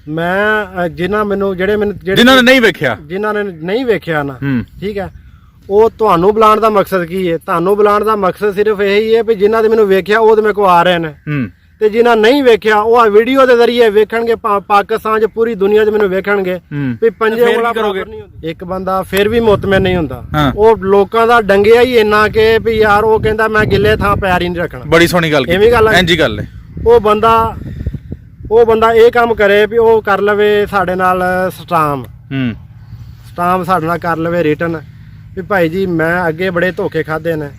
ਮੈਂ ਜਿਨ੍ਹਾਂ ਨੇ ਨਹੀਂ ਵੇਖਿਆ ਨਾ, ਠੀਕ ਹੈ, ਉਹ ਤੁਹਾਨੂੰ ਬੁਲਾਉਣ ਦਾ ਮਕਸਦ ਕੀ ਹੈ? ਤੁਹਾਨੂੰ ਬੁਲਾਉਣ ਦਾ ਮਕਸਦ ਸਿਰਫ ਇਹੀ ਹੈ ਵੀ ਜਿਨ੍ਹਾਂ ਦੇ ਮੈਨੂੰ ਵੇਖਿਆ ਉਹ ਤੇ ਮੇਰੇ ਕੋਲ ਆ ਰਹੇ ਨੇ, ਤੇ ਜਿਨ੍ਹਾਂ ਨਹੀਂ ਵੇਖਿਆ ਉਹ ਆ ਵੀਡੀਓ ਦੇ ਜ਼ਰੀਏ ਵੇਖਣਗੇ, ਪਾਕਿਸਤਾਨ 'ਚ ਪੂਰੀ ਦੁਨੀਆ 'ਚ ਮੈਨੂੰ ਵੇਖਣਗੇ ਵੀ ਪੰਜੇ ਵਾਲਾ ਬਰਾਬਰ ਨਹੀਂ ਹੁੰਦਾ। ਇੱਕ ਬੰਦਾ ਫਿਰ ਵੀ ਮੁਤਮਿਨ ਨਹੀਂ ਹੁੰਦਾ, ਉਹ ਲੋਕਾਂ ਦਾ ਡੰਗਿਆ ਹੀ ਇੰਨਾ ਕਿ ਵੀ ਯਾਰ ਉਹ ਕਹਿੰਦਾ ਮੈਂ ਗਿੱਲੇ ਥਾਂ ਪੈਰ ਹੀ ਨਹੀਂ ਰੱਖਣਾ। ਬੜੀ ਸੋਹਣੀ ਗੱਲ ਐਵੇਂ ਗੱਲ ਹੈ, ਇੰਜੀ ਗੱਲ ਹੈ। ਉਹ ਬੰਦਾ ਇਹ ਕੰਮ ਕਰੇ ਵੀ ਉਹ ਕਰ ਲਵੇ ਸਾਡੇ ਨਾਲ ਸਟਾਮ ਸਾਡੇ ਨਾਲ ਕਰ ਲਵੇ ਰਿਟਨ ਵੀ ਭਾਈ ਜੀ ਮੈਂ ਅੱਗੇ ਬੜੇ ਧੋਖੇ ਖਾਦੇ ਨੇ,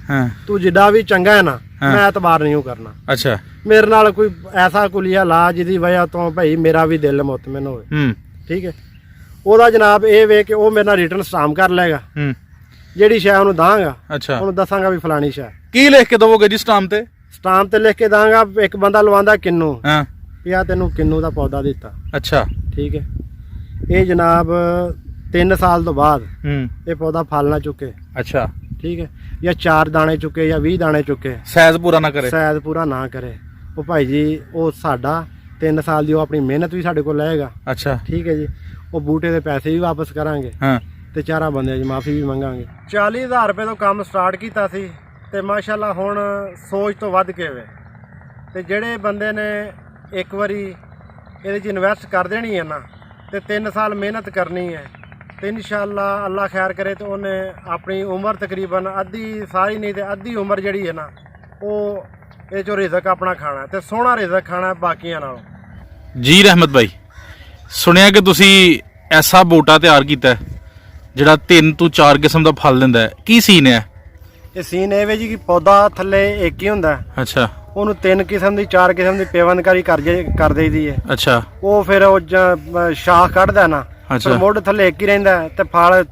ਤੂੰ ਜਿੱਡਾ ਵੀ ਚੰਗਾ ਹੈ ਨਾ ਮੈਂ ਇਤਬਾਰ ਨਹੀਂ ਕਰਨਾ। ਅੱਛਾ, ਮੇਰੇ ਨਾਲ ਕੋਈ ਐਸਾ ਕੁਲੀਆ ਲਾ ਜਿਹਦੀ ਵਜ੍ਹਾ ਤੋਂ ਭਾਈ ਮੇਰਾ ਵੀ ਦਿਲ ਮੁਤਮਿਨ ਹੋਵੇ, ਠੀਕ ਹੈ। ਉਹਦਾ ਜਨਾਬ ਇਹ ਵੇ ਕਿ ਉਹ ਮੇਰੇ ਨਾਲ ਰਿਟਨ ਸਟਾਮ ਕਰ ਲਏਗਾ, ਜਿਹੜੀ ਸ਼ੈ ਉਹਨੂੰ ਦਾਂਗਾ, ਉਹਨੂੰ ਦੱਸਾਂਗਾ ਵੀ ਫਲਾਣੀ ਸ਼ੈ। ਕੀ ਲਿਖ ਕੇ ਦਵੋਗੇ ਜੀ ਸਟਾਮ ਤੇ? ਸਟਾਮ ਤੇ ਲਿਖ ਕੇ ਦਾਂਗਾ, ਇੱਕ ਬੰਦਾ ਲਵਾਂਦਾ ਕਿੰਨੂ, ਯਾ ਤੈਨੂੰ ਕਿੰਨੂ ਦਾ ਪੌਦਾ ਦਿੱਤਾ। ਅੱਛਾ, ਠੀਕ ਹੈ। ਇਹ ਜਨਾਬ 3 ਸਾਲ ਤੋਂ ਬਾਅਦ ਇਹ ਪੌਦਾ ਫਲ ਨਾ ਚੁੱਕੇ, ਅੱਛਾ, ਠੀਕ ਹੈ, ਜਾਂ 4 ਦਾਣੇ ਚੁੱਕੇ ਜਾਂ 20 ਦਾਣੇ ਚੁੱਕੇ, ਸਾਈਜ਼ ਪੂਰਾ ਨਾ ਕਰੇ, ਉਹ ਭਾਈ ਜੀ ਉਹ ਸਾਡਾ 3 ਸਾਲ ਦੀ ਉਹ ਆਪਣੀ ਮਿਹਨਤ ਵੀ ਸਾਡੇ ਕੋਲ ਲਏਗਾ। ਅੱਛਾ, ਠੀਕ ਹੈ ਜੀ। ਉਹ ਬੂਟੇ ਦੇ ਪੈਸੇ ਵੀ ਵਾਪਸ ਕਰਾਂਗੇ ਤੇ 4 ਬੰਦਿਆਂ ਦੀ ਮਾਫੀ ਵੀ ਮੰਗਾਂਗੇ। 40,000 ਰੁਪਏ ਤੋਂ ਕੰਮ ਸਟਾਰਟ ਕੀਤਾ ਸੀ ਤੇ ਮਾਸ਼ਾਅੱਲਾ ਹੁਣ ਸੋਚ ਤੋਂ ਵੱਧ ਕੇ ਵੇ, ਤੇ ਜਿਹੜੇ ਬੰਦੇ ਨੇ ਇੱਕ ਵਾਰੀ ਇਹਦੇ 'ਚ ਇਨਵੈਸਟ ਕਰ ਦੇਣੀ ਹੈ ਨਾ ਤੇ 3 ਸਾਲ ਮਿਹਨਤ ਕਰਨੀ ਹੈ ਤੇ ਇਨਸ਼ਾਅੱਲਾ ਅੱਲਾ ਖੈਰ ਕਰੇ ਤੇ ਉਹਨੇ ਆਪਣੀ ਉਮਰ ਤਕਰੀਬਨ ਅੱਧੀ, ਸਾਰੀ ਨਹੀਂ ਤੇ ਅੱਧੀ ਉਮਰ ਜਿਹੜੀ ਹੈ ਨਾ ਉਹ ਇਹ 'ਚੋਂ ਰਿਜ਼ਕ ਆਪਣਾ ਖਾਣਾ ਤੇ ਸੋਹਣਾ ਰਿਜ਼ਕ ਖਾਣਾ ਬਾਕੀਆਂ ਨਾਲੋਂ। ਜੀ ਰਹਿਮਤ ਭਾਈ, ਸੁਣਿਆ ਕਿ ਤੁਸੀਂ ਐਸਾ ਬੂਟਾ ਤਿਆਰ ਕੀਤਾ ਜਿਹੜਾ 3 ਤੋਂ 4 ਕਿਸਮ ਦਾ ਫਲ ਦਿੰਦਾ ਹੈ, ਕੀ ਸੀਨ ਹੈ? ਇਹ ਸੀਨ ਇਹ ਵੇ ਜੀ ਕਿ ਪੌਦਾ ਥੱਲੇ ਇੱਕ ਹੀ ਹੁੰਦਾ। ਅੱਛਾ, ਉਹਨੂੰ 3 ਕਿਸਮ ਦੀ 4 ਕਿਸਮ ਦੀ ਪੇਵੰਦਕਾਰੀ ਕਰ ਦੇਈਦੀ ਹੈ। ਅੱਛਾ, ਉਹ ਫਿਰ ਉਹ ਸ਼ਾਖ ਕੱਢਦਾ ਨਾ, ਫਿਰ ਮੁੱਢ ਥੱਲੇ ਇੱਕ ਹੀ ਰਹਿੰਦਾ ਤੇ ਫਲ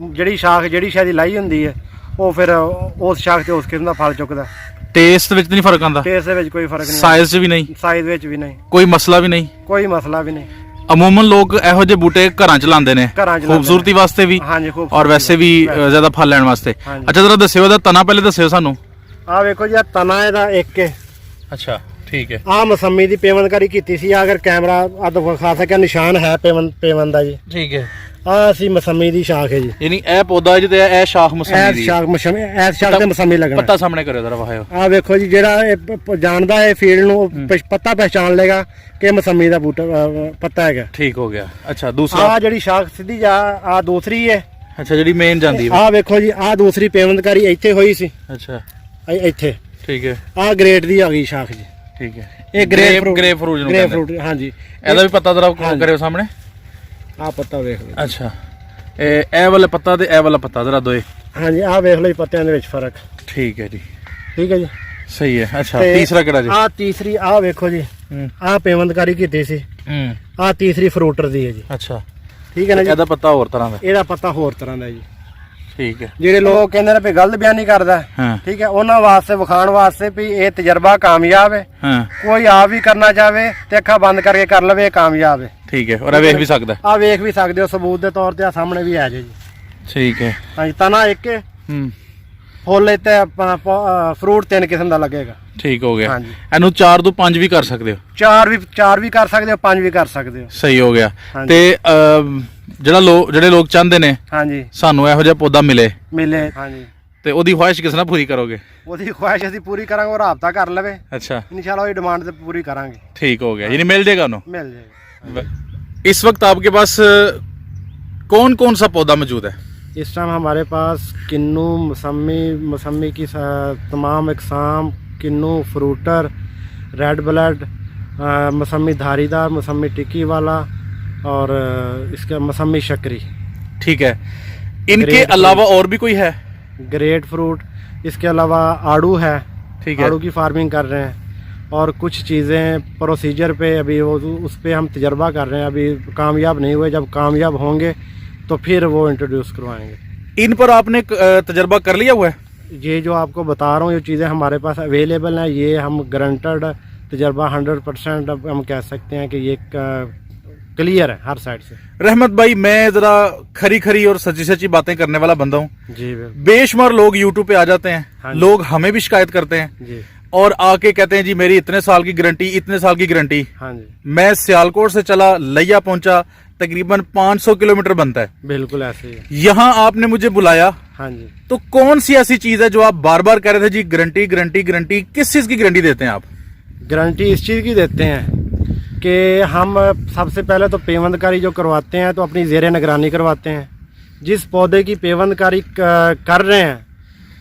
ਜਿਹੜੀ ਸ਼ਾਖ ਜਿਹੜੀ ਸ਼ਾਇਦ ਲਾਈ ਹੁੰਦੀ ਹੈ ਉਹ ਫਿਰ ਉਸ ਸ਼ਾਖ ਤੇ ਉਸ ਕਿਸਮ ਦਾ ਫਲ ਚੁੱਕਦਾ। ਟੇਸਟ ਵਿੱਚ ਨਹੀਂ ਫਰਕ ਆਉਂਦਾ? ਟੇਸਟ ਦੇ ਵਿੱਚ ਕੋਈ ਫਰਕ ਨਹੀਂ, ਸਾਈਜ਼ ਵੀ ਨਹੀਂ, ਸਾਈਜ਼ ਵਿੱਚ ਵੀ ਨਹੀਂ, ਕੋਈ ਮਸਲਾ ਵੀ ਨਹੀਂ, ਕੋਈ ਮਸਲਾ ਵੀ ਨਹੀਂ। ਅਮੂਮਨ ਲੋਕ ਇਹੋ ਜਿਹੇ ਬੂਟੇ ਘਰਾਂ ਚ ਲਾਉਂਦੇ ਨੇ, ਖੂਬਸੂਰਤੀ ਵਾਸਤੇ ਵੀ ਔਰ ਵੈਸੇ ਵੀ ਜ਼ਿਆਦਾ ਫਲ ਲੈਣ ਵਾਸਤੇ। ਅੱਛਾ, ਜਰਾ ਦੱਸਿਓ ਇਹਦਾ ਤਨਾ ਪਹਿਲੇ ਦੱਸਿਓ ਸਾਨੂੰ। ਆ ਵੇਖੋ ਜੀ, ਤਨਾ ਇਹਦਾ ਇੱਕ ਹੈ। ਅੱਛਾ, ਠੀਕ ਹੈ। ਆ ਮਸੰਮੀ ਦੀ ਪੇਵੰਦਕਾਰੀ ਕੀਤੀ ਸੀ, ਅਗਰ ਕੈਮਰਾ ਅੱਧ ਵਿਖਾ ਸਕਿਆ, ਨਿਸ਼ਾਨ ਹੈ ਪੇਵੰਦ ਦਾ ਜੀ। ਠੀਕ ਹੈ। ਆ ਸੀ ਮਸੰਮੀ ਦੀ ਸ਼ਾਖ ਹੈ ਜੀ, ਯਾਨੀ ਇਹ ਪੌਦਾ ਜਿਹਦੇ ਇਹ ਸ਼ਾਖ ਮਸੰਮੀ ਦੀ, ਇਹ ਸ਼ਾਖ ਤੇ ਮਸੰਮੀ ਲੱਗਣਾ। ਪੱਤਾ ਸਾਹਮਣੇ ਕਰਿਓ ਜਰਾ, ਵਾਹਿਓ। ਆ ਵੇਖੋ ਜੀ, ਜਿਹੜਾ ਇਹ ਜਾਣਦਾ ਹੈ ਫੀਲਡ ਨੂੰ, ਪੱਤਾ ਪਹਿਚਾਨ ਲੇਗਾ ਕਿ ਮਸੰਮੀ ਦਾ ਬੂਟਾ ਪੱਤਾ ਹੈਗਾ। ਠੀਕ ਹੋ ਗਿਆ। ਅੱਛਾ, ਦੂਸਰਾ ਆ ਜਿਹੜੀ ਸ਼ਾਖ ਸਿੱਧੀ ਜਾ ਆ ਦੂਸਰੀ ਹੈ। ਅੱਛਾ, ਜਿਹੜੀ ਮੇਨ ਜਾਂਦੀ ਹੈ। ਆ ਵੇਖੋ ਜੀ, ਆ ਦੂਸਰੀ ਪੇਵੰਦਕਾਰੀ ਇੱਥੇ ਹੋਈ ਸੀ। ਅੱਛਾ, ਇੱਥੇ। ਠੀਕ ਹੈ। ਆ ਗ੍ਰੇਟ ਦੀ ਆ ਗਈ ਸ਼ਾਖ ਜੀ। ਠੀਕ ਹੈ। ਇਹ ਗ੍ਰੇਪ ਫਰੂਟ, ਹਾਂਜੀ। ਇਹਦਾ ਵੀ ਪੱਤਾ ਜਰਾ ਕਰਿਓ ਸਾਹਮਣੇ। ਆ ਪੱਤਾ ਵੇਖ ਲਓ। ਅੱਛਾ, ਇਹ ਵਾਲਾ ਪੱਤਾ ਤੇ ਇਹ ਵਾਲਾ ਪੱਤਾ ਜਰਾ ਦੋਏ। ਹਾਂਜੀ, ਆ ਵੇਖ ਲਓ ਪੱਤਿਆਂ ਦੇ ਵਿੱਚ ਫਰਕ। ਠੀਕ ਹੈ ਜੀ, ਠੀਕ ਹੈ ਜੀ, ਸਹੀ ਹੈ। ਅੱਛਾ, ਤੀਸਰਾ ਕਿਹੜਾ ਜੀ? ਆ ਤੀਸਰੀ, ਆ ਵੇਖੋ ਜੀ, ਆ ਪੇਵੰਦਕਾਰੀ ਕੀਤੀ ਸੀ। ਆ ਤੀਸਰੀ ਫਰੂਟਰ ਦੀ ਹੈ ਜੀ। ਅੱਛਾ, ਠੀਕ ਹੈ ਨਾ ਜੀ। ਇਹਦਾ ਪੱਤਾ ਹੋਰ ਤਰ੍ਹਾਂ ਦਾ? ਇਹਦਾ ਪੱਤਾ ਹੋਰ ਤਰ੍ਹਾਂ ਦਾ ਜੀ। ਠੀਕ ਹੈ। ਜਿਹੜੇ ਲੋਕ ਕਹਿੰਦੇ ਨੇ ਵੀ ਗਲਤ ਬਿਆਨੀ ਕਰਦਾ, ਠੀਕ ਹੈ, ਉਹਨਾਂ ਵਾਸਤੇ ਵਿਖਾਉਣ ਵਾਸਤੇ ਵੀ ਇਹ ਤਜਰਬਾ ਕਾਮਯਾਬ ਹੈ। ਕੋਈ ਆਪ ਵੀ ਕਰਨਾ ਚਾਹਵੇ ਤੇ ਅੱਖਾਂ ਬੰਦ ਕਰਕੇ ਕਰ ਲਵੇ, ਕਾਮਯਾਬ ਹੈ। ਠੀਕ ਹੈ। ਔਰ ਇਹ ਵੇਖ ਵੀ ਸਕਦਾ? ਆ ਵੇਖ ਵੀ ਸਕਦੇ ਹੋ, ਸਬੂਤ ਦੇ ਤੌਰ ਤੇ ਆ ਸਾਹਮਣੇ ਵੀ ਆ ਜੇ ਜੀ। ਠੀਕ ਹੈ। ਹਾਂਜੀ, ਤਨਾ ਇੱਕ ਹੈ, ਫੁੱਲ ਤੇ ਫਰੂਟ 3 ਕਿਸਮ ਦਾ ਲੱਗੇਗਾ। ਠੀਕ ਹੋ ਗਿਆ। ਇਹਨੂੰ 4 ਤੋਂ 5 ਵੀ ਕਰ ਸਕਦੇ ਹੋ? 4 ਵੀ ਕਰ ਸਕਦੇ ਹੋ, 5 ਵੀ ਕਰ ਸਕਦੇ ਹੋ। ਸਹੀ ਹੋ ਗਿਆ। ਤੇ ਜਿਹੜੇ ਲੋਕ ਚਾਹੁੰਦੇ ਨੇ ਹਾਂਜੀ ਸਾਨੂੰ ਇਹੋ ਜਿਹਾ ਪੌਦਾ ਮਿਲੇ, ਹਾਂਜੀ, ਤੇ ਉਹਦੀ ਖੁਆਇਸ਼ ਕਿਸ ਨਾਲ ਪੂਰੀ ਕਰੋਗੇ? ਉਹਦੀ ਖੁਆਇਸ਼ ਅਸੀਂ ਪੂਰੀ ਕਰਾਂਗੇ, ਉਹ ਰਾਬਤਾ ਕਰ ਲਵੇ। ਅੱਛਾ, ਇਨਸ਼ਾਅੱਲਾ ਉਹਦੀ ਡਿਮਾਂਡ ਤੇ ਪੂਰੀ ਕਰਾਂਗੇ। ਠੀਕ ਹੋ गया, यानी मिल जाएगा उन्हें? मिल जाएगा। इस वक्त आपके पास कौन कौन सा पौधा मौजूद है? इस टाइम हमारे पास किन्नू, मौसमी की तमाम इकसाम, किन्नू, फ्रूटर, रेड ब्लड, मौसमी धारीदार, मौसमी टिक्की वाला और इसका मौसमी शक्करी। ठीक है। इनके अलावा और भी कोई है? ग्रेट फ्रूट, इसके अलावा आड़ू है। ठीक है। आड़ू की फार्मिंग कर रहे हैं और कुछ चीज़ें प्रोसीजर पे अभी वो उस पर हम तजर्बा कर रहे हैं, अभी कामयाब नहीं हुए, जब कामयाब होंगे तो फिर वो इंट्रोड्यूस करवाएंगे। इन पर आपने तजर्बा कर लिया हुआ है? ये जो आपको बता रहा हूँ, ये चीज़ें हमारे पास अवेलेबल हैं, ये हम गारंटेड तजर्बा 100% अब हम कह सकते हैं कि ये क्लियर है हर साइड से। रहमत भाई, मैं जरा खरी खरी और सच्ची सच्ची बातें करने वाला बंदा हूँ जी। बेशुमार लोग यूट्यूब पे आ जाते हैं। हाँ, लोग हमें भी शिकायत करते हैं जी। और आके कहते हैं जी मेरी इतने साल की गारंटी, इतने साल की गारंटी। हाँ जी। मैं सियालकोट से चला, लिया पहुंचा, तकरीबन 500 किलोमीटर बनता है। बिल्कुल ऐसे ही है। यहाँ आपने मुझे बुलाया। हाँ जी। तो कौन सी ऐसी चीज है जो आप बार बार कह रहे थे जी गारंटी गारंटी गारंटी, किस चीज की गारंटी देते हैं आप? गारंटी इस चीज़ की देते हैं कि हम सबसे पहले तो पेवंदकारी जो करवाते हैं तो अपनी ज़ेरे निगरानी करवाते हैं। जिस पौधे की पेवंदकारी कर रहे हैं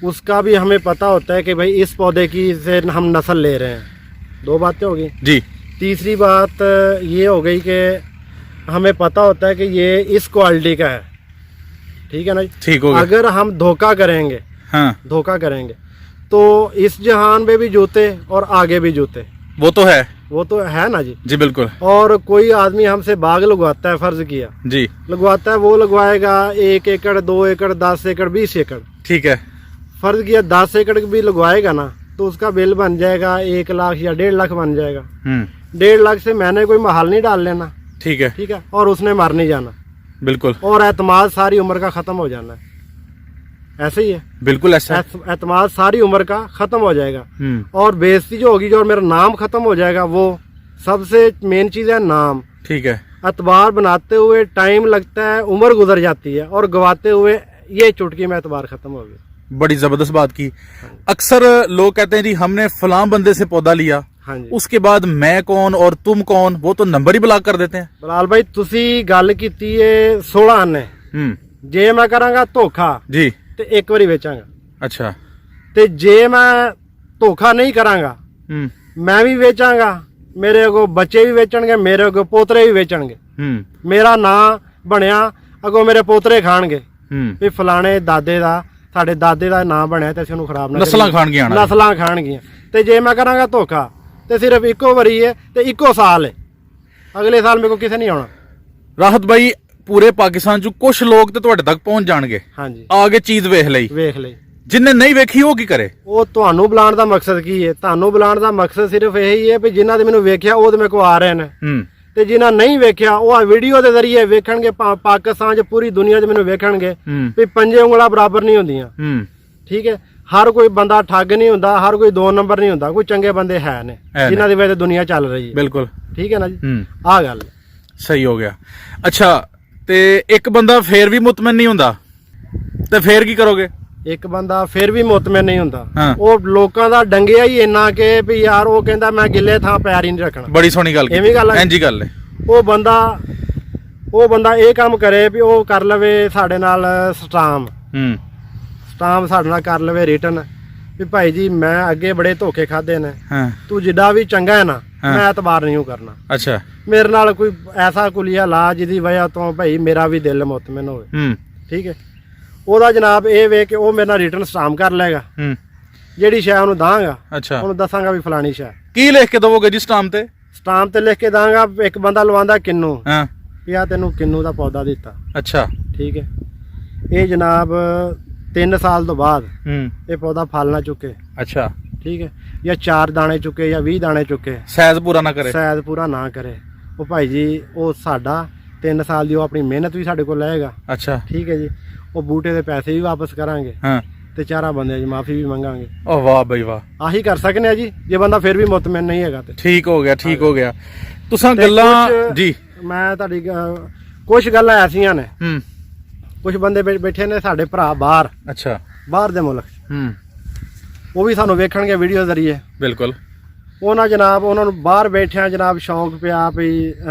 उसका भी हमें पता होता है कि भाई इस पौधे की से हम नस्ल ले रहे हैं। 2 बातें हो गई जी। तीसरी बात ये हो गई कि हमें पता होता है कि ये इस क्वालिटी का है। ठीक है ना? ठीक हो गया। अगर हम धोखा करेंगे, हाँ, धोखा करेंगे तो इस जहान में भी जूते और आगे भी जूते। वो तो है ना जी। जी बिल्कुल। और कोई आदमी हमसे बाग लगवाता है, फर्ज किया जी, लगवाता है, वो लगवाएगा 1 एकड़ 2 एकड़ 10 एकड़ 20 एकड़। ठीक है। फर्ज किया 10 एकड़ भी लगवाएगा ना तो उसका बिल बन जाएगा 1 लाख या 1.5 लाख बन जाएगा। 1.5 लाख से मैंने कोई महल नहीं डाल लेना। ठीक है। ठीक है। और उसने मर नहीं जाना। बिल्कुल। और एतमाद सारी उम्र का खत्म हो जाना है। ऐसे ही है। बिल्कुल ऐसा। एतमाद सारी उम्र का खत्म हो जाएगा। और बेइज्जती जो होगी, जो मेरा नाम खत्म हो जाएगा, वो सबसे मेन चीज है नाम। ठीक है। एतबार बनाते हुए टाइम लगता है, उम्र गुजर जाती है, और गवाते हुए ये चुटकी में एतबार खत्म हो गया। बड़ी जबरदस्त बात की। अक्सर लोग कहते हैं जी हमने फलां बंदे से पौधा लिया, हाँ जी, उसके बाद मैं कौन और तुम कौन, वो तो नंबर ही ब्लॉक कर देते हैं। बलाल भाई तुसी गल कीती है 16 आने, जे मैं करांगा धोखा जी ते एक बारी बेचांगा। अच्छा। ते जे मैं धोखा नहीं करांगा मैं भी बेचांगा, मेरे को बच्चे भी बेचणगे, मेरे को पोतरे भी बेचणगे। मेरा नाम बनया अगो मेरे पोतरे खाणगे भी फलाने दादे दा, साडे दादे दा नाम बनया ते असीं ओनू खराब ना नस्लां खाणगियां, नस्लां खाणगियां। ते जे मैं करांगा धोखा ते सिर्फ इको वारी है ते इको साल है, अगले साल मेरे को किसे नहीं आना। राहत भाई पूरे पाकिस्तान ਚ कुछ लोग ਤੇ ਤੁਹਾਡੇ ਤੱਕ ਪਹੁੰਚ ਜਾਣਗੇ। ਹਾਂਜੀ। ਆਗੇ ਚੀਜ਼ ਵੇਖ ਲਈ ਜਿੰਨੇ ਨਹੀਂ ਵੇਖੀ ਉਹ ਕੀ ਕਰੇ? ਉਹ ਤੁਹਾਨੂੰ ਬੁਲਾਉਣ ਦਾ ਮਕਸਦ ਕੀ ਹੈ? ਤੁਹਾਨੂੰ ਬੁਲਾਉਣ ਦਾ ਮਕਸਦ ਸਿਰਫ ਇਹੀ ਹੈ ਵੀ ਜਿਨ੍ਹਾਂ ਦੇ ਮੈਨੂੰ ਵੇਖਿਆ ਉਹ ਤੇ ਮੇਰੇ ਕੋ ਆ ਰਹੇ ਨੇ, ਤੇ ਜਿਨ੍ਹਾਂ ਨਹੀਂ ਵੇਖਿਆ ਉਹ ਆ ਵੀਡੀਓ ਦੇ ਜ਼ਰੀਏ ਵੇਖਣਗੇ। ਪਾਕਿਸਤਾਨ 'ਚ ਪੂਰੀ ਦੁਨੀਆ 'ਚ ਮੈਨੂੰ ਵੇਖਣਗੇ ਵੀ 5 ਉਂਗਲਾਂ ਬਰਾਬਰ ਨਹੀਂ ਹੁੰਦੀਆਂ। ਠੀਕ ਹੈ। ਹਰ ਕੋਈ ਬੰਦਾ ਠੱਗ ਨਹੀਂ ਹੁੰਦਾ, ਹਰ ਕੋਈ 2 ਨੰਬਰ ਨਹੀਂ ਹੁੰਦਾ, ਕੋਈ ਚੰਗੇ ਬੰਦੇ ਹੈ ਨੇ ਜਿਨ੍ਹਾਂ ਦੀ ਵਜ੍ਹਾ ਤੇ ਦੁਨੀਆ ਚੱਲ ਰਹੀ ਹੈ। ਬਿਲਕੁਲ ਠੀਕ ਹੈ ਨਾ ਜੀ। ਆਹ ਗੱਲ ਸਹੀ ਹੋ ਗਿਆ। ਅੱਛਾ, ਤੇ ਇੱਕ ਬੰਦਾ ਫੇਰ ਵੀ ਮੁਤਮਨ ਨਹੀਂ ਹੁੰਦਾ ਤੇ ਫੇਰ ਕੀ ਕਰੋਗੇ? ਇੱਕ ਬੰਦਾ ਫਿਰ ਵੀ ਮੁਤਮਿਨ ਨਹੀਂ ਹੁੰਦਾ, ਉਹ ਲੋਕਾਂ ਦਾ ਡੰਗਿਆ ਹੀ ਇੰਨਾ ਕਿ ਵੀ ਯਾਰ ਉਹ ਕਹਿੰਦਾ ਮੈਂ ਗਿੱਲੇ ਥਾਂ ਪੈਰ ਹੀ ਨਹੀਂ ਰੱਖਣਾ। ਬੜੀ ਸੋਹਣੀ ਗੱਲ ਐਵੇਂ ਗੱਲ ਹੈ। ਇੰਜੀ ਗੱਲ ਹੈ। ਉਹ ਬੰਦਾ ਇਹ ਕੰਮ ਕਰੇ ਵੀ ਉਹ ਕਰ ਲਵੇ ਸਾਡੇ ਨਾਲ ਸਟਾਮ ਸਾਡੇ ਨਾਲ ਕਰ ਲਵੇ ਰਿਟਨ ਵੀ ਭਾਈ ਜੀ ਮੈਂ ਅੱਗੇ ਬੜੇ ਧੋਖੇ ਖਾਦੇ ਨੇ, ਤੂੰ ਜਿੱਡਾ ਵੀ ਚੰਗਾ ਹੈ ਨਾ ਮੈਂ ਐਤਬਾਰ ਨਹੀਂ ਕਰਨਾ। ਅੱਛਾ। ਮੇਰੇ ਨਾਲ ਕੋਈ ਐਸਾ ਕੁਲੀਆ ਲਾ ਜਿਹਦੀ ਵਜ੍ਹਾ ਤੋਂ ਭਾਈ ਮੇਰਾ ਵੀ ਦਿਲ ਮੁਤਮਿਨ ਹੋਵੇ। ਠੀਕ ਹੈ। ਉਹਦਾ ਜਨਾਬ ਇਹ ਵੇ ਕਿ ਉਹ ਮੇਰੇ ਨਾਲ ਰਿਟਰਨ ਸਟਾਮ ਕਰ ਲਏਗਾ, ਜਿਹੜੀ ਸ਼ੈ ਉਹਨੂੰ ਦਾਂਗਾ ਉਹਨੂੰ ਦੱਸਾਂਗਾ ਵੀ ਫਲਾਣੀ ਸ਼ੈ। ਕੀ ਲਿਖ ਕੇ ਦਵੋਗੇ ਜੀ ਸਟਾਮ ਤੇ? ਸਟਾਮ ਤੇ ਲਿਖ ਕੇ ਦਾਂਗਾ। ਇੱਕ ਬੰਦਾ ਲਵਾਉਂਦਾ ਕਿੰਨੂ, ਯਾ ਤੈਨੂੰ ਕਿੰਨੂ ਦਾ ਪੌਦਾ ਦਿੱਤਾ। ਅੱਛਾ। ਠੀਕ ਹੈ। ਇਹ ਜਨਾਬ 3 ਸਾਲ ਤੋਂ ਬਾਅਦ ਇਹ ਪੌਦਾ ਫਲ ਨਾ ਚੁੱਕੇ। ਅੱਛਾ। ਠੀਕ ਹੈ। ਜਾਂ 4 ਦਾਣੇ ਚੁੱਕੇ ਜਾਂ 20 ਦਾਣੇ ਚੁੱਕੇ, ਸਾਈਜ਼ ਪੂਰਾ ਨਾ ਕਰੇ, ਸਾਈਜ਼ ਪੂਰਾ ਨਾ ਕਰੇ, ਉਹ ਭਾਈ ਜੀ ਉਹ ਸਾਡਾ 3 ਸਾਲ ਦੀ ਉਹ ਆਪਣੀ ਮਿਹਨਤ ਵੀ ਸਾਡੇ ਕੋਲ ਲਏਗਾ। ਅੱਛਾ। ਠੀਕ ਹੈ ਜੀ। ਉਹ ਬੂਟੇ ਦੇ ਪੈਸੇ ਵੀ ਵਾਪਸ ਕਰਾਂਗੇ ਤੇ 4 ਬੰਦਿਆਂ ਦੀ ਮਾਫੀ ਵੀ ਮੰਗਾਂਗੇ। ਓ ਵਾਹ ਬਈ ਵਾਹ। ਆਹੀ ਕਰ ਸਕਨੇ ਆ ਜੀ ਜੇ ਬੰਦਾ ਫਿਰ ਵੀ ਮੁਤਮਿਨ ਨਹੀਂ ਹੈਗਾ ਤੇ। ਠੀਕ ਹੋ ਗਿਆ, ਠੀਕ ਹੋ ਗਿਆ। ਤੁਸੀਂ ਗੱਲਾਂ ਜੀ ਮੈਂ ਤੁਹਾਡੀ ਕੁਝ ਗੱਲਾਂ ਐਸੀਆਂ ਨੇ, ਕੁਝ ਬੰਦੇ ਬੈਠੇ ਨੇ ਸਾਡੇ ਭਰਾ ਬਾਹਰ। ਅੱਛਾ। ਬਾਹਰ ਦੇ ਮੁਲਕ ਉਹ ਵੀ ਸਾਨੂੰ ਵੇਖਣਗੇ ਵੀਡੀਓ ਜ਼ਰੀਏ। ਬਿਲਕੁਲ। ਉਹਨਾਂ ਨੂੰ ਬਾਹਰ ਬੈਠਿਆਂ ਜਨਾਬ ਸ਼ੌਂਕ ਪਿਆ ਵੀ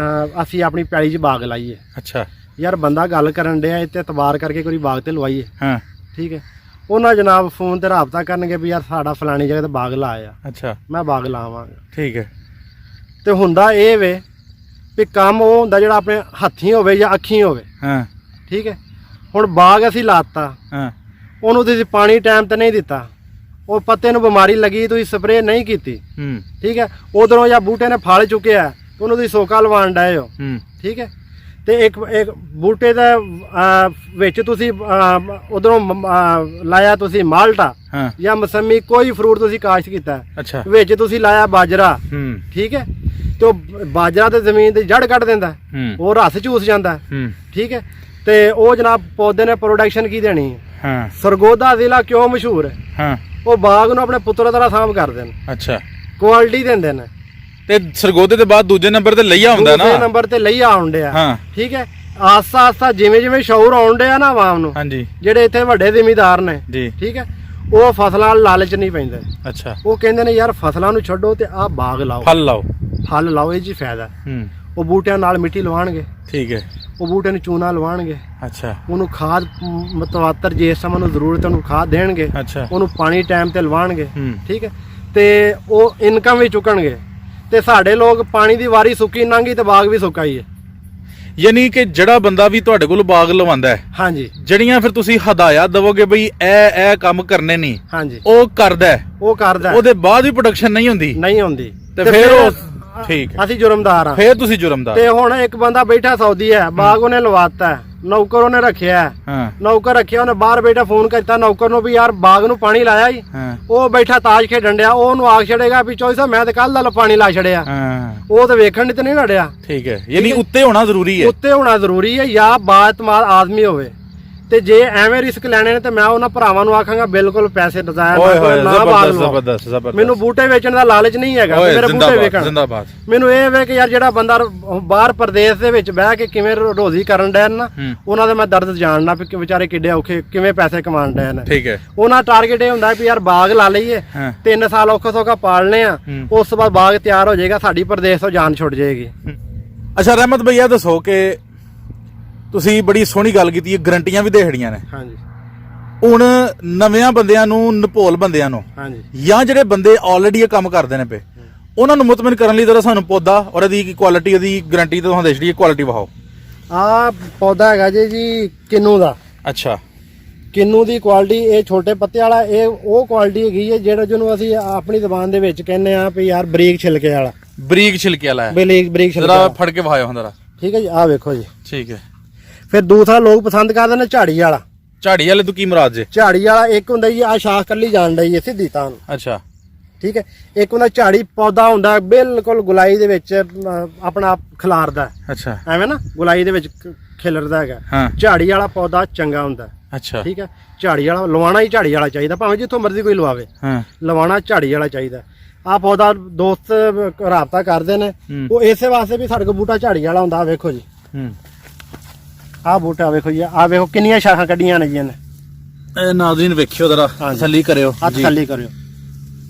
ਅਸੀਂ ਆਪਣੀ ਪੈਲੀ 'ਚ ਬਾਗ ਲਾਈਏ। ਅੱਛਾ। ਯਾਰ ਬੰਦਾ ਗੱਲ ਕਰਨ ਡਿਆ ਇੱਥੇ ਇਤਬਾਰ ਕਰਕੇ ਕੋਈ ਬਾਗ ਤੇ ਲਵਾਈਏ। ਠੀਕ ਹੈ। ਉਹਨਾਂ ਜਨਾਬ ਫੋਨ ਤੇ ਰਾਬਤਾ ਕਰਨਗੇ ਵੀ ਯਾਰ ਸਾਡਾ ਫਲਾਣੀ ਜਗ੍ਹਾ ਤੇ ਬਾਗ ਲਾਇਆ। ਅੱਛਾ। ਮੈਂ ਬਾਗ ਲਾਵਾਂਗਾ। ਠੀਕ ਹੈ। ਤੇ ਹੁੰਦਾ ਇਹ ਵੇ ਵੀ ਕੰਮ ਉਹ ਹੁੰਦਾ ਜਿਹੜਾ ਆਪਣੇ ਹੱਥੀਂ ਹੋਵੇ ਜਾਂ ਅੱਖੀਂ ਹੋਵੇ। ਠੀਕ ਹੈ। ਹੁਣ ਬਾਗ ਅਸੀਂ ਲਾਤਾ, ਉਹਨੂੰ ਤੁਸੀਂ ਪਾਣੀ ਟਾਈਮ ਤੇ ਨਹੀਂ ਦਿੱਤਾ, ਉਹ ਪੱਤੇ ਨੂੰ ਬਿਮਾਰੀ ਲੱਗੀ, ਤੁਸੀਂ ਸਪਰੇਅ ਨਹੀਂ ਕੀਤੀ। ਠੀਕ ਹੈ। ਉਧਰੋਂ ਜਾਂ ਬੂਟੇ ਨੇ ਫਲ ਚੁੱਕਿਆ ਉਹਨੂੰ ਤੁਸੀਂ ਸੋਕਾ ਲਵਾਉਣ ਡਏ ਹੋ। ਠੀਕ ਹੈ। ਤੇ ਇੱਕ ਬੂਟੇ ਦਾ ਵਿੱਚ ਤੁਸੀਂ ਉਧਰੋਂ ਲਾਇਆ ਤੁਸੀਂ ਮਾਲਟਾ ਜਾਂ ਮਸੰਮੀ, ਕੋਈ ਫਰੂਟ ਤੁਸੀਂ ਕਾਸ਼ਤ ਕੀਤਾ, ਵਿੱਚ ਤੁਸੀਂ ਲਾਇਆ ਬਾਜਰਾ। ਠੀਕ ਹੈ। ਤੇ ਬਾਜਰਾ ਤੇ ਜ਼ਮੀਨ ਦੀ ਜੜ ਕੱਢ ਦਿੰਦਾ, ਉਹ ਰਸ ਚੂਸ ਜਾਂਦਾ। ਠੀਕ ਹੈ। ਤੇ ਉਹ ਜਨਾਬ ਪੌਦੇ ਨੇ ਪ੍ਰੋਡਕਸ਼ਨ ਕੀ ਦੇਣੀ ਹੈ? ਸਰਗੋਦਾ ਜ਼ਿਲ੍ਹਾ ਕਿਉਂ ਮਸ਼ਹੂਰ ਹੈ? ਉਹ ਬਾਗ ਨੂੰ ਆਪਣੇ ਪੁੱਤਰ ਤਰ੍ਹਾਂ ਸਾਂਭ ਕਰਦੇ ਨੇ। ਅੱਛਾ, ਕੁਆਲਿਟੀ ਦਿੰਦੇ ਨੇ। ਤੇ ਸਰਗੋਧੇ ਦੇ ਬਾਅਦ ਦੂਜੇ ਨੰਬਰ ਤੇ ਲਈਆ ਹੁੰਦਾ ਨਾ, ਦੂਜੇ ਨੰਬਰ ਤੇ ਲਈਆ ਆਉਂਦੇ ਆ। ਹਾਂ ਠੀਕ ਹੈ, ਆਸਤਾ ਆਸਤਾ ਜਿਵੇਂ ਜਿਵੇਂ ਸ਼ੌਰ ਆਉਂਦੇ ਆ ਨਾ ਆਵਾਮ ਨੂੰ, ਹਾਂਜੀ, ਜਿਹੜੇ ਇੱਥੇ ਵੱਡੇ ਜ਼ਿਮੀਂਦਾਰ ਨੇ ਜੀ, ਠੀਕ ਹੈ, ਉਹ ਫਸਲਾਂ ਲਾਲਚ ਨਹੀਂ ਪੈਂਦੇ। ਅੱਛਾ, ਉਹ ਕਹਿੰਦੇ ਨੇ ਯਾਰ ਫਸਲਾਂ ਨੂੰ ਛੱਡੋ ਤੇ ਆਹ ਬਾਗ ਲਾਓ, ਫਲ ਲਾਓ, ਫਲ ਲਾਓ, ਇਹ ਜੀ ਫਾਇਦਾ। ਹੂੰ, ਉਹ ਬੂਟਿਆਂ ਨਾਲ ਮਿੱਟੀ ਲਵਾਉਣਗੇ, ਠੀਕ ਹੈ, ਉਹ ਬੂਟੇ ਨੂੰ ਚੂਨਾ ਲਵਾਉਣਗੇ, ਅੱਛਾ, ਉਹਨੂੰ ਖਾਦ ਮਤਵਾਤਰ ਜਿਸ ਸਮੇਂ ਨੂੰ ਜ਼ਰੂਰਤ ਉਹਨੂੰ ਖਾਦ ਦੇਣਗੇ, ਅੱਛਾ, ਉਹਨੂੰ ਪਾਣੀ ਟਾਈਮ ਤੇ ਲਵਾਉਣਗੇ। ਹੂੰ, ਠੀਕ ਹੈ, ਤੇ ਉਹ ਇਨਕਮ ਵੀ ਚੁੱਕਣਗੇ। ਤੇ ਸਾਡੇ ਲੋਕ ਪਾਣੀ ਦੀ ਵਾਰੀ ਸੁੱਕੀ ਲੰਘੀ ਤੇ ਬਾਗ ਵੀ ਸੁੱਕਾ ਹੀ ਹੈ। ਯਾਨੀ ਕਿ ਜਿਹੜਾ ਬੰਦਾ ਵੀ ਤੁਹਾਡੇ ਕੋਲ ਬਾਗ ਲਵਾਉਂਦਾ ਹੈ, ਹਾਂਜੀ, ਜਿਹੜੀਆਂ ਫਿਰ ਤੁਸੀਂ ਹਦਾਇਤ ਦਵੋਗੇ ਬਈ ਇਹ ਕੰਮ ਕਰਨੇ ਨਹੀਂ, ਹਾਂਜੀ, ਉਹ ਕਰਦਾ ਹੈ, ਉਹ ਕਰਦਾ ਹੈ। ਉਹਦੇ ਬਾਅਦ ਵੀ ਪ੍ਰੋਡਕਸ਼ਨ ਨਹੀਂ ਹੁੰਦੀ ਨਹੀਂ ਹੁੰਦੀ ਤੇ ਫਿਰ ਉਹ ਠੀਕ ਹੈ, ਅਸੀਂ ਜੁਰਮਦਾਰ ਆ। ਫਿਰ ਤੁਸੀਂ ਜੁਰਮਦਾਰ। ਤੇ ਹੁਣ ਇੱਕ ਬੰਦਾ ਬੈਠਾ ਸਾਊਦੀ ਹੈ, ਬਾਗ ਉਹਨੇ ਲਵਾਤਾ ਹੈ, ਨੌਕਰ ਉਹਨੇ ਰੱਖਿਆ ਹੈ। ਹਾਂ, ਨੌਕਰ ਰੱਖਿਆ, ਉਹਨੇ ਬਾਹਰ ਬੈਠਾ ਫੋਨ ਕੀਤਾ ਨੌਕਰ ਨੂੰ ਵੀ ਯਾਰ ਬਾਗ ਨੂੰ ਪਾਣੀ ਲਾਇਆ ਜੀ। ਹਾਂ, ਉਹ ਬੈਠਾ ਤਾਸ਼ ਖੇਡਣ ਡਿਆ, ਉਹਨੂੰ ਆਖ ਛੜੇਗਾ ਵੀ ਚੋਈ ਸਾਹਿਬ ਮੈਂ ਤੇ ਕੱਲ ਦਾ ਪਾਣੀ ਲਾ ਛੜਿਆ। ਹਾਂ, ਉਹ ਤੇ ਵੇਖਣ ਤੇ ਨਹੀਂ ਲੜਿਆ। ਠੀਕ ਹੈ, ਯਾਨੀ ਉੱਤੇ ਹੋਣਾ ਜ਼ਰੂਰੀ ਹੈ। ਉੱਤੇ ਹੋਣਾ ਜ਼ਰੂਰੀ ਹੈ ਜਾਂ ਬਾਤਮਾਲ ਆਦਮੀ ਹੋਵੇ। ਤੇ ਜੇ ਐਵੇਂ ਰਿਸਕ ਲੈਣੇ ਨੇ ਤੇ ਮੈਂ ਉਹਨਾਂ ਭਰਾਵਾਂ ਨੂੰ ਆਖਾਂਗਾ ਬਿਲਕੁਲ ਪੈਸੇ ਡਜ਼ਾਇਆ ਓਏ ਹੋਏ, ਨਾ ਬਾਗ ਲਵਾਓ। ਜ਼ਬਰਦਸਤ ਜ਼ਬਰਦਸਤ। ਮੈਨੂੰ ਬੂਟੇ ਵੇਚਣ ਦਾ ਲਾਲਚ ਨਹੀਂ ਹੈਗਾ, ਓਏ ਮੇਰੇ ਬੂਟੇ ਜ਼ਿੰਦਾਬਾਦ ਵੇਚਣ। ਜ਼ਿੰਦਾਬਾਦ। ਮੈਨੂੰ ਇਹ ਵੇ ਕਿ ਯਾਰ ਜਿਹੜਾ ਬੰਦਾ ਬਾਹਰ ਪ੍ਰਦੇਸ਼ ਦੇ ਵਿੱਚ ਬਹਿ ਕੇ ਕਿਵੇਂ ਰੋਜ਼ੀ ਕਰਨ ਡਿਆ ਨਾ, ਉਹਨਾਂ ਦਾ ਮੈਂ ਦਰਦ ਜਾਣਨਾ ਵੀ ਵਿਚਾਰੇ ਕਿੱਡੇ ਔਖੇ ਕਿਵੇਂ ਪੈਸੇ ਕਮਾਉਣ ਡਿਆ ਨੇ। ਠੀਕ ਹੈ, ਉਹਨਾਂ ਟਾਰਗੇਟ ਇਹ ਹੁੰਦਾ ਵੀ ਯਾਰ ਬਾਗ ਲਾ ਲਈਏ, 3 ਸਾਲ ਔਖਾ ਸੌਖਾ ਪਾਲਨੇ ਆ, ਉਸ ਤੋਂ ਬਾਅਦ ਬਾਗ ਤਿਆਰ ਹੋ ਜਾਏਗਾ, ਸਾਡੀ ਪ੍ਰਦੇਸ਼ ਤੋਂ ਜਾਨ ਛੁੱਟ ਜਾਏਗੀ। ਅੱਛਾ ਰਹਿਮਤ ਭਈਆ ਦੱਸੋ ਕਿ ਤੁਸੀਂ ਬੜੀ ਸੋਹਣੀ ਗੱਲ ਕੀਤੀ ਹੈ, ਗਰੰਟੀਆਂ ਵੀ ਦੇੜੀਆਂ ਨੇ। ਹਾਂਜੀ, ਹੁਣ ਨਵਿਆਂ ਬੰਦਿਆਂ ਨੂੰ, ਨਪੋਲ ਬੰਦਿਆਂ ਨੂੰ, ਹਾਂਜੀ, ਜਾਂ ਜਿਹੜੇ ਬੰਦੇ ਆਲਰੇਡੀ ਇਹ ਕੰਮ ਕਰਦੇ ਨੇ ਪਏ, ਉਹਨਾਂ ਨੂੰ ਮੁਤਮਿਨ ਕਰਨ ਲਈ ਜਰਾ ਸਾਨੂੰ ਪੌਦਾ ਔਰ ਇਹਦੀ ਕੁਆਲਿਟੀ, ਉਹਦੀ ਗਾਰੰਟੀ ਤੋਂ ਹੰਦੇਸ਼ ਦੀ ਕੁਆਲਿਟੀ ਵਿਖਾਓ। ਆਹ ਪੌਦਾ ਹੈਗਾ ਜੀ ਕਿੰਨੂ ਦਾ। ਅੱਛਾ, ਕਿੰਨੂ ਦੀ ਕੁਆਲਿਟੀ, ਇਹ ਛੋਟੇ ਪੱਤੇ ਵਾਲਾ, ਇਹ ਉਹ ਕੁਆਲਿਟੀ ਹੈਗੀ ਹੈ ਜਿਹੜਾ ਜਿਹਨੂੰ ਅਸੀਂ ਆਪਣੀ ਜ਼ਬਾਨ ਦੇ ਵਿੱਚ ਕਹਿੰਦੇ ਆ ਵੀ ਯਾਰ ਬਰੀਕ ਛਿਲਕੇ ਵਾਲਾ। ਬਰੀਕ ਛਿਲਕੇ ਵਾਲਾ ਹੈ, ਬਰੀਕ ਛਿਲਕੇ ਜਰਾ ਵਾਲਾ। ਫੜ ਕੇ ਵਿਖਾਓ ਜਰਾ। ਠੀਕ ਹੈ ਜੀ, ਆਹ ਵੇਖੋ ਜੀ। ਠੀਕ ਹੈ, ਫਿਰ ਦੂਸਰਾ ਲੋਕ ਪਸੰਦ ਕਰਦੇ ਨੇ ਝਾੜੀ ਵਾਲਾ। ਝਾੜੀ ਵਾਲੇ ਤੋਂ ਕੀ ਮੁਰਾਦ ਜੇ? ਝਾੜੀ ਵਾਲਾ ਇੱਕ ਹੁੰਦਾ ਜੀ ਆ ਸ਼ਾਖ ਕੱਲੀ ਜਾਣ ਡਈ ਹੈ ਸਿੱਧੀ ਤਾਂ। ਅੱਛਾ, ਠੀਕ ਹੈ, ਇੱਕ ਹੁੰਦਾ ਝਾੜੀ ਪੌਦਾ ਹੁੰਦਾ ਬਿਲਕੁਲ ਗੁਲਾਈ ਦੇ ਵਿੱਚ ਆਪਣਾ ਖਿਲਾਰਦਾ। ਅੱਛਾ, ਐਵੇਂ ਨਾ ਗੁਲਾਈ ਦੇ ਵਿੱਚ ਖਿਲਰਦਾ ਹੈਗਾ। ਹਾਂ, ਝਾੜੀ ਵਾਲਾ ਪੌਦਾ ਚੰਗਾ ਹੁੰਦਾ। ਅੱਛਾ, ਠੀਕ ਹੈ, ਝਾੜੀ ਵਾਲਾ ਲਵਾਉਣਾ ਹੀ ਝਾੜੀ ਵਾਲਾ ਚਾਹੀਦਾ, ਭਾਵੇਂ ਜਿੱਥੋਂ ਮਰਜ਼ੀ ਕੋਈ ਲਵਾਵੇ, ਹਾਂ, ਲਵਾਉਣਾ ਝਾੜੀ ਵਾਲਾ ਚਾਹੀਦਾ। ਆਹ ਪੌਦਾ ਦੋਸਤ ਰਾਬਤਾ ਕਰਦੇ ਨੇ, ਉਹ ਇਸੇ ਵਾਸਤੇ ਵੀ ਸਾਡੇ ਕੋਲ ਬੂਟਾ ਝਾੜੀ ਵਾਲਾ ਹੁੰਦਾ। ਵੇਖੋ ਜੀ, ਆਹ ਬੂਟਾ ਵੇਖੋ ਜੀ, ਆਹ ਵੇਖੋ ਕਿੰਨੀਆਂ ਸ਼ਾਖਾਂ ਕੱਢੀਆਂ ਨੇ ਜੀ ਇਹਨੇ। ਇਹ ਨਾਜ਼ਰੀਨ ਵੇਖਿਓ ਜਰਾ, ਤਸੱਲੀ ਕਰਿਓ। ਤਸੱਲੀ ਕਰਿਓ,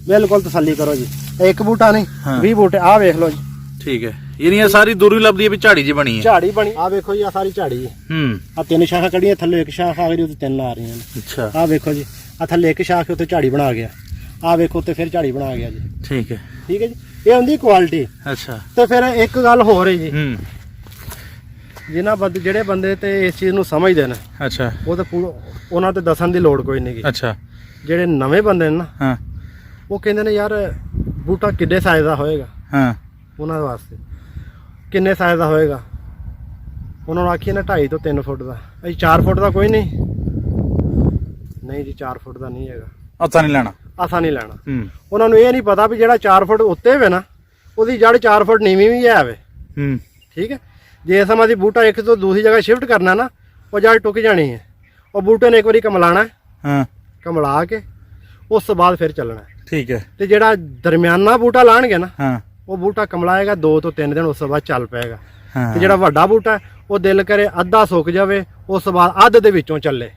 ਬਿਲਕੁਲ ਤਸੱਲੀ ਕਰੋ ਜੀ। ਇੱਕ ਬੂਟਾ ਨਹੀਂ, 20 ਬੂਟੇ। ਆਹ ਵੇਖ ਲਓ ਜੀ। ਠੀਕ ਹੈ, ਇਹਨੀਆਂ ਸਾਰੀ ਦੂਰੀ ਲੱਭਦੀ ਹੈ ਵੀ ਝਾੜੀ ਜੀ ਬਣੀ ਹੈ। ਝਾੜੀ ਬਣੀ, ਆਹ ਵੇਖੋ ਜੀ, ਆਹ ਸਾਰੀ ਝਾੜੀ ਹੈ। ਹੂੰ, ਆਹ 3 ਸ਼ਾਖਾਂ ਕੱਢੀਆਂ, ਥੱਲੇ ਇੱਕ ਸ਼ਾਖ ਆ ਗਈ, ਉੱਤੇ 3 ਆ ਰਹੀਆਂ ਨੇ। ਅੱਛਾ, ਆਹ ਵੇਖੋ ਜੀ, ਆਹ ਥੱਲੇ ਇੱਕ ਸ਼ਾਖ ਉੱਤੇ ਝਾੜੀ ਬਣਾ ਗਿਆ। ਆਹ ਵੇਖੋ ਉੱਤੇ ਫਿਰ ਝਾੜੀ ਬਣਾ ਗਿਆ ਜੀ। ਠੀਕ ਹੈ, ਠੀਕ ਹੈ ਜੀ, ਇਹ ਹੁੰਦੀ ਕੁਆਲਿਟੀ। ਅੱਛਾ, ਤੇ ਫਿਰ ਇੱਕ ਗੱਲ ਹੋਰ ਹੈ ਜੀ, ਹੂੰ, ਜਿਹੜੇ ਬੰਦੇ ਤੇ ਇਸ ਚੀਜ਼ ਨੂੰ ਸਮਝਦੇ ਨੇ, ਅੱਛਾ, ਉਹ ਤਾਂ ਉਹਨਾਂ ਤੇ ਦੱਸਣ ਦੀ ਲੋੜ ਕੋਈ ਨਹੀਂ ਗੀ। ਅੱਛਾ, ਜਿਹੜੇ ਨਵੇਂ ਬੰਦੇ ਨੇ ਨਾ, ਹਾਂ, ਉਹ ਕਹਿੰਦੇ ਨੇ ਯਾਰ ਬੂਟਾ ਕਿੱਡੇ ਸਾਈਜ਼ ਦਾ ਹੋਏਗਾ, ਹਾਂ, ਉਹਨਾਂ ਵਾਸਤੇ ਕਿੰਨੇ ਸਾਈਜ਼ ਦਾ ਹੋਏਗਾ। ਉਹਨਾਂ ਨੂੰ ਆਖੀਏ ਨਾ 2.5 ਤੋਂ 3 ਫੁੱਟ ਦਾ। ਅਸੀਂ 4 ਫੁੱਟ ਦਾ ਕੋਈ ਨਹੀਂ ਜੀ, 4 ਫੁੱਟ ਦਾ ਨਹੀਂ ਹੈਗਾ। ਆਸਾ ਨਹੀਂ ਲੈਣਾ, ਆਸਾ ਨਹੀਂ ਲੈਣਾ। ਹੂੰ, ਉਹਨਾਂ ਨੂੰ ਇਹ ਨਹੀਂ ਪਤਾ ਵੀ ਜਿਹੜਾ 4 ਫੁੱਟ ਉੱਤੇ ਹੋਵੇ ਨਾ, ਉਹਦੀ ਜੜ 4 ਫੁੱਟ ਨੀਵੀਂ ਵੀ ਹੈ ਵੇ। ਹੂੰ, ਠੀਕ ਹੈ, ਜੇ ਸਮਾਂ ਦੀ ਬੂਟਾ ਇੱਕ ਤੋਂ ਦੂਸਰੀ ਜਗ੍ਹਾ ਸ਼ਿਫਟ ਕਰਨਾ ਨਾ, ਉਹ ਜੜ ਟੁੱਕ ਜਾਣੀ ਹੈ। ਉਹ ਬੂਟੇ ਨੇ ਇੱਕ ਵਾਰੀ ਕਮਲਾਣਾ, ਹਾਂ, ਕਮਲਾ ਕੇ ਉਸ ਤੋਂ ਬਾਅਦ ਫਿਰ ਚੱਲਣਾ। ਠੀਕ ਹੈ, ਤੇ ਜਿਹੜਾ ਦਰਮਿਆਨਾ ਬੂਟਾ ਲਾਣਗੇ ਨਾ, ਹਾਂ, ਉਹ ਬੂਟਾ ਕਮਲਾਏਗਾ 2 ਤੋਂ 3 ਦਿਨ, ਉਸ ਤੋਂ ਬਾਅਦ ਚੱਲ ਪਏਗਾ। ਹਾਂ, ਤੇ ਜਿਹੜਾ ਵੱਡਾ ਬੂਟਾ, ਉਹ ਦਿਲ ਕਰੇ ਅੱਧਾ ਸੁੱਕ ਜਾਵੇ, ਉਸ ਤੋਂ ਬਾਅਦ ਅੱਧ ਦੇ ਵਿੱਚੋਂ ਚੱਲੇ।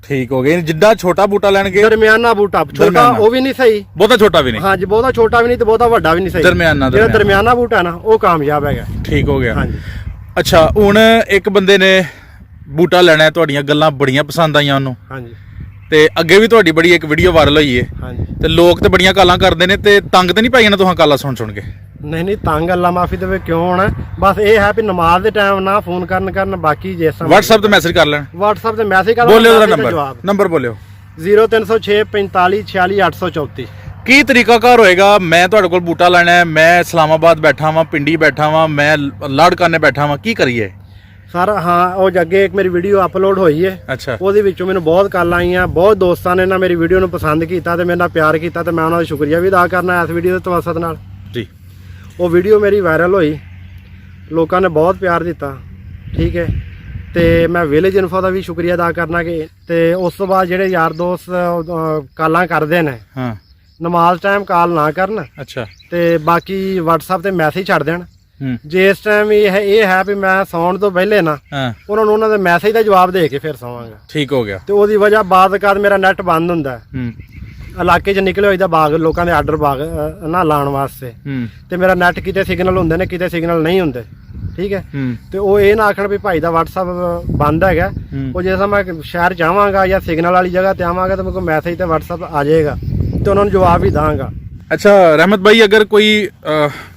ਠੀਕ ਹੋ ਗਏ। ਜਿੱਦਾਂ ਛੋਟਾ ਬੂਟਾ ਲੈਣਗੇ, ਦਰਮਿਆਨਾ ਬੂਟਾ, ਛੋਟਾ ਉਹ ਵੀ ਨਹੀਂ ਸਹੀ, ਬਹੁਤਾ ਛੋਟਾ ਵੀ ਨਹੀਂ। ਹਾਂਜੀ, ਬਹੁਤਾ ਛੋਟਾ ਵੀ ਨਹੀਂ ਤੇ ਬਹੁਤਾ ਵੱਡਾ ਵੀ ਨਹੀਂ ਸਹੀ। ਦਰਮਿਆਨਾ, ਜਿਹੜਾ ਦਰਮਿਆਨਾ ਬੂਟਾ ਨਾ, ਉਹ ਕਾਮਯਾਬ ਹੈਗਾ। ਠੀਕ ਹੋ ਗਿਆ। ਹਾਂਜੀ, ਅੱਛਾ, ਹੁਣ ਇੱਕ ਬੰਦੇ ਨੇ ਬੂਟਾ ਲੈਣਾ, ਤੁਹਾਡੀਆਂ ਗੱਲਾਂ ਬੜੀਆਂ ਪਸੰਦ ਆਈਆਂ ਉਹਨੂੰ, ਹਾਂਜੀ, ਤੇ ਅੱਗੇ ਵੀ ਤੁਹਾਡੀ ਬੜੀ ਇੱਕ ਵੀਡੀਓ ਵਾਇਰਲ ਹੋਈ ਹੈ, ਹਾਂਜੀ। ਤੇ ਲੋਕ ਤੇ ਬੜੀਆਂ ਕਾਲਾਂ ਕਰਦੇ ਨੇ, ਤੇ ਤੰਗ ਤੇ ਨਹੀਂ ਪਾਈ ਨਾ ਤੁਹਾਨੂੰ ਕਾਲਾਂ ਸੁਣ ਕੇ? ਨਹੀਂ ਤੰਗ, ਅੱਲਾ ਮਾਫੀ ਦੇਵੇ, ਕਿਉਂ ਹੋਣਾ। ਬਸ ਇਹ ਹੈ ਵੀ ਨਮਾਜ਼ ਦੇ ਟਾਈਮ ਨਾ ਫੋਨ ਕਰਨ, ਬਾਕੀ ਜਿਸ ਤਰ੍ਹਾਂ WhatsApp ਤੇ ਮੈਸੇਜ ਕਰ ਲੈਣ। WhatsApp ਤੇ ਮੈਸੇਜ ਕਰ ਬੋਲਿਓ ਉਹਦਾ ਨੰਬਰ ਬੋਲਿਓ। 0306 45 46 834। ਕੀ ਤਰੀਕਾ ਕਾਰ ਹੋਏਗਾ? ਮੈਂ ਤੁਹਾਡੇ ਕੋਲ ਬੂਟਾ ਲੈਣਾ ਹੈ, ਮੈਂ ਇਸਲਾਮਾਬਾਦ ਬੈਠਾ ਵਾਂ, ਪਿੰਡੀ ਬੈਠਾ ਵਾਂ, ਮੈਂ ਲਾੜਕਾਨੇ ਬੈਠਾ ਵਾਂ, ਕੀ ਕਰੀਏ ਸਰ? ਹਾਂ, ਉਹ ਅੱਗੇ ਇੱਕ ਮੇਰੀ ਵੀਡੀਓ ਅਪਲੋਡ ਹੋਈ ਹੈ। ਅੱਛਾ, ਉਹਦੇ ਵਿੱਚੋਂ ਮੈਨੂੰ ਬਹੁਤ ਕਾਲਾਂ ਆਈਆਂ, ਬਹੁਤ ਦੋਸਤਾਂ ਨੇ ਨਾ ਮੇਰੀ ਵੀਡੀਓ ਨੂੰ ਪਸੰਦ ਕੀਤਾ ਤੇ ਮੇਰੇ ਨਾਲ ਪਿਆਰ ਕੀਤਾ, ਤੇ ਮੈਂ ਉਹਨਾਂ ਦਾ ਸ਼ੁਕਰੀਆ ਵੀ ਅਦਾ ਕਰਨਾ ਇਸ ਵੀਡੀਓ ਦੇ ਤਵਸਤ ਨਾਲ ਜੀ। ਉਹ ਵੀਡੀਓ ਮੇਰੀ ਵਾਇਰਲ ਹੋਈ, ਲੋਕਾਂ ਨੇ ਬਹੁਤ ਪਿਆਰ ਦਿੱਤਾ। ਠੀਕ ਹੈ, ਤੇ ਮੈਂ ਵਿਲੇਜ ਇਨਫੋ ਦਾ ਵੀ ਸ਼ੁਕਰੀਆ ਅਦਾ ਕਰਨਾ ਕਿ ਤੇ ਉਸ ਤੋਂ ਬਾਅਦ ਜਿਹੜੇ ਯਾਰ ਦੋਸਤ ਕਾਲਾਂ ਕਰਦੇ ਨੇ ਹਾਂ ਨਮਾਜ਼ ਟਾਈਮ ਕਾਲ ਨਾ ਕਰਨ ਅੱਛਾ ਤੇ ਬਾਕੀ WhatsApp ਤੇ ਮੈਸੇਜ ਛੱਡ ਦੇਣ ਹੂੰ ਜੇ ਇਸ ਟਾਈਮ ਇਹ ਹੈ ਵੀ ਮੈਂ ਸੌਣ ਤੋਂ ਪਹਿਲੇ ਨਾ ਹਾਂ ਉਹਨਾਂ ਨੂੰ ਉਹਨਾਂ ਦੇ ਮੈਸੇਜ ਦਾ ਜਵਾਬ ਦੇ ਕੇ ਫਿਰ ਸੌਵਾਂਗਾ ਠੀਕ ਹੋ ਗਿਆ ਤੇ ਉਹਦੀ ਵਜ੍ਹਾ ਬਾਅਦ ਕਦ ਮੇਰਾ ਨੈਟ ਬੰਦ ਹੁੰਦਾ ਹੂੰ ਇਲਾਕੇ 'ਚ ਨਿਕਲੇ ਹੋਈਦਾ ਬਾਗ ਲੋਕਾਂ ਦੇ ਆਰਡਰ ਬਾਗ ਨਾ ਲਾਉਣ ਵਾਸਤੇ ਹੂੰ ਤੇ ਮੇਰਾ ਨੈਟ ਕਿਤੇ ਸਿਗਨਲ ਹੁੰਦੇ ਨੇ ਕਿਤੇ ਸਿਗਨਲ ਨਹੀਂ ਹੁੰਦੇ ਠੀਕ ਹੈ ਹੂੰ ਤੇ ਉਹ ਇਹ ਨਾ ਆਖਣ ਵੀ ਭਾਈ ਦਾ WhatsApp ਬੰਦ ਹੈਗਾ ਉਹ ਜੇ ਮੈਂ ਸ਼ਹਿਰ ਜਾਵਾਂਗਾ ਜਾਂ ਸਿਗਨਲ ਵਾਲੀ ਜਗ੍ਹਾ ਤੇ ਆਵਾਂਗਾ ਤਾਂ ਮੇਰੇ ਕੋਲ ਮੈਸੇਜ ਤੇ WhatsApp ਆ ਜਾਏਗਾ ਤੇ ਉਹਨਾਂ ਨੂੰ ਜਵਾਬ ਵੀ ਦਾਂਗਾ। ਅੱਛਾ ਰਹਿਮਤ ਭਾਈ ਅਗਰ ਕੋਈ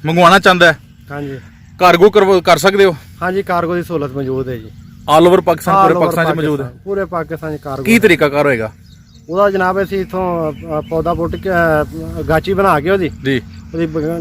ਮੰਗਵਾਉਣਾ ਚਾਹੁੰਦਾ ਹੈ ਹਾਂਜੀ ਕਾਰਗੋ ਕਰ ਸਕਦੇ ਹੋ? ਹਾਂਜੀ ਕਾਰਗੋ ਦੀ ਸਹੂਲਤ ਮੌਜੂਦ ਹੈ ਜੀ ਆਲ ਓਵਰ ਪਾਕਿਸਤਾਨ ਪੂਰੇ ਪਾਕਿਸਤਾਨ 'ਚ ਮੌਜੂਦ ਹੈ ਪੂਰੇ ਪਾਕਿਸਤਾਨ 'ਚ ਕਾਰਗੋ ਕੀ ਤਰੀਕਾ ਕਾਰ ਹੋਏਗਾ ਉਹਦਾ ਜਨਾਬ ਅਸੀਂ ਇਥੋਂ ਪੌਦਾ ਪੁੱਟ ਕੇ ਗਾਚੀ ਬਣਾ ਕੇ ਉਹਦੀ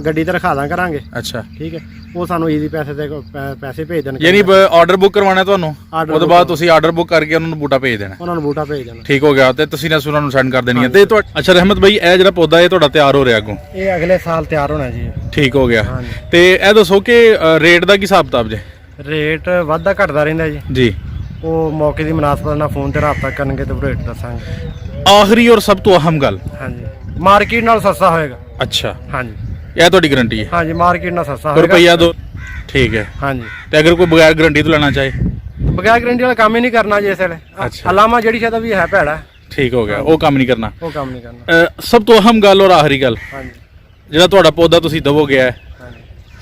ਗੱਡੀ ਤੇ ਰਖਾ ਦਾਂ ਕਰਾਂਗੇ ਅੱਛਾ ਠੀਕ ਹੈ ਉਹ ਸਾਨੂੰ ਈਜ਼ੀ ਪੈਸੇ ਭੇਜ ਦੇਣਗੇ ਯਾਨੀ ਆਰਡਰ ਬੁੱਕ ਕਰਵਾਉਣਾ ਤੁਹਾਨੂੰ ਉਹਦੇ ਬਾਅਦ ਤੁਸੀਂ ਆਰਡਰ ਬੁੱਕ ਕਰਕੇ ਉਹਨਾਂ ਨੂੰ ਬੂਟਾ ਭੇਜ ਦੇਣਾ ਉਹਨਾਂ ਨੂੰ ਬੂਟਾ ਭੇਜ ਦੇਣਾ ਠੀਕ ਹੋ ਗਿਆ ਤੇ ਤੁਸੀਂ ਨਾ ਉਹਨਾਂ ਨੂੰ ਸੈਂਡ ਕਰ ਦੇਣੀ ਹੈ ਤੇ ਅੱਛਾ ਰਹਿਮਤ ਭਾਈ ਇਹ ਜਿਹੜਾ ਪੌਦਾ ਇਹ ਤੁਹਾਡਾ ਤਿਆਰ ਹੋ ਰਿਹਾ ਅੱਗੋਂ ਇਹ ਅਗਲੇ ਸਾਲ ਤਿਆਰ ਹੋਣਾ ਜੀ ਠੀਕ ਹੋ ਗਿਆ ਤੇ ਇਹ ਦੱਸੋ ਕਿ ਰੇਟ ਦਾ ਕੀ ਹਿਸਾਬ ਕਿਤਾਬ ਜੇ ਰੇਟ ਵਾਧਾ ਘਟਦਾ ਰਹਿੰਦਾ ਜੀ ਜੀ ਉਹ ਮੌਕੇ ਦੀ ਮੁਨਾਸਬਤ ਨਾਲ ਫੋਨ ਤੇ ਰਾਬਤਾ ਕਰਨਗੇ ਤੇ ਰੇਟ ਦੱਸਾਂਗੇ ਆਖਰੀ ਔਰ ਸਭ ਤੋਂ ਅਹਿਮ ਗੱਲ ਹਾਂਜੀ ਮਾਰਕੀਟ ਨਾਲ ਸਸਤਾ ਹੋਏਗਾ ਅੱਛਾ ਹਾਂਜੀ ਇਹ ਤੁਹਾਡੀ ਗਾਰੰਟੀ ਹੈ ਹਾਂਜੀ ਮਾਰਕੀਟ ਨਾਲ ਸਸਤਾ ਹੋਏਗਾ ਰੁਪਈਆ ਦੋ ਠੀਕ ਹੈ ਹਾਂਜੀ ਤੇ ਅਗਰ ਕੋਈ ਬਗੈਰ ਗਾਰੰਟੀ ਤੋਂ ਲੈਣਾ ਚਾਹੇ ਬਗੈਰ ਗਾਰੰਟੀ ਵਾਲਾ ਕੰਮ ਹੀ ਨਹੀਂ ਕਰਨਾ ਜੀ ਇਸ ਵੇਲੇ ਅਲਾਮਾ ਜਿਹੜੀ ਸ਼ਾਇਦ ਵੀ ਹੈ ਭੈੜਾ ਠੀਕ ਹੋ ਗਿਆ ਉਹ ਕੰਮ ਨਹੀਂ ਕਰਨਾ ਉਹ ਕੰਮ ਨਹੀਂ ਕਰਨਾ ਸਭ ਤੋਂ ਅਹਿਮ ਗੱਲ ਔਰ ਆਖਰੀ ਗੱਲ ਹਾਂਜੀ ਜਿਹੜਾ ਤੁਹਾਡਾ ਪੌਦਾ ਤੁਸੀਂ ਦਵੋਗੇ ਹੈ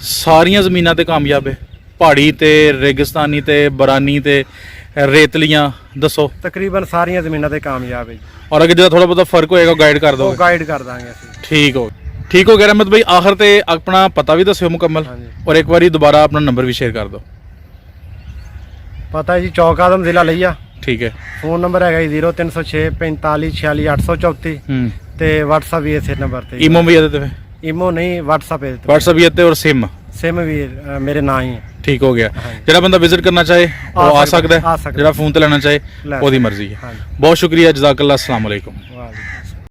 ਸਾਰੀਆਂ ਜ਼ਮੀਨਾਂ ਤੇ ਕਾਮਯਾਬ ਹੈ ਪਹਾੜੀ ਤੇ ਰੇਗਿਸਤਾਨੀ ਤੇ ਬਰਾਨੀ ਤੇ ਰੇਤਲੀਆਂ ਦੱਸੋ ਤਕਰੀਬਨ ਸਾਰੀਆਂ ਜ਼ਮੀਨਾਂ ਤੇ ਕਾਮਯਾਬ ਹੈ ਜੀ ਔਰ ਅਗਰ ਜਿਹੜਾ ਥੋੜਾ ਬਹੁਤਾ ਫਰਕ ਹੋਏਗਾ ਗਾਈਡ ਕਰ ਦੋ ਉਹ ਗਾਈਡ ਕਰ ਦਾਂਗੇ ਅਸੀਂ ਠੀਕ ਹੋ ਗਿਆ ਰਹਿਮਤ ਭਾਈ ਆਖਰ ਤੇ ਆਪਣਾ ਪਤਾ ਵੀ ਦੱਸਿਓ ਮੁਕੰਮਲ ਔਰ ਇੱਕ ਵਾਰੀ ਦੁਬਾਰਾ ਆਪਣਾ ਨੰਬਰ ਵੀ ਸ਼ੇਅਰ ਕਰ ਦਿਓ ਪਤਾ ਜੀ ਚੌਕ ਆਦਮ ਜ਼ਿਲ੍ਹਾ ਲਈਆ ਠੀਕ ਹੈ ਫੋਨ ਨੰਬਰ ਹੈਗਾ ਜੀ 0306 45 46 834 ਤੇ WhatsApp ਵੀ ਇਸੇ ਨੰਬਰ ਤੇ ਈਮੋ ਵੀ ਇਹਦੇ ਤੇ ਈਮੋ ਨਹੀਂ WhatsApp ਹੈ WhatsApp ਵੀ ਤੇ ਔਰ ਸਿਮ ਵੀ ਮੇਰੇ ਨਾਂ ਹੀ ਹੈ ਠੀਕ ਹੋ ਗਿਆ ਜਿਹੜਾ ਬੰਦਾ ਵਿਜ਼ਿਟ ਕਰਨਾ ਚਾਹੇ ਉਹ ਆ ਸਕਦਾ ਹੈ ਜਿਹੜਾ ਫੋਨ ਤੇ ਲੈਣਾ ਚਾਹੇ ਉਹਦੀ ਮਰਜ਼ੀ ਹੈ ਬਹੁਤ ਸ਼ੁਕਰੀਆ ਜਜ਼ਾਕੱਲਾ ਅਸਲਾਮ ਵਾਲੇਕੁਮ।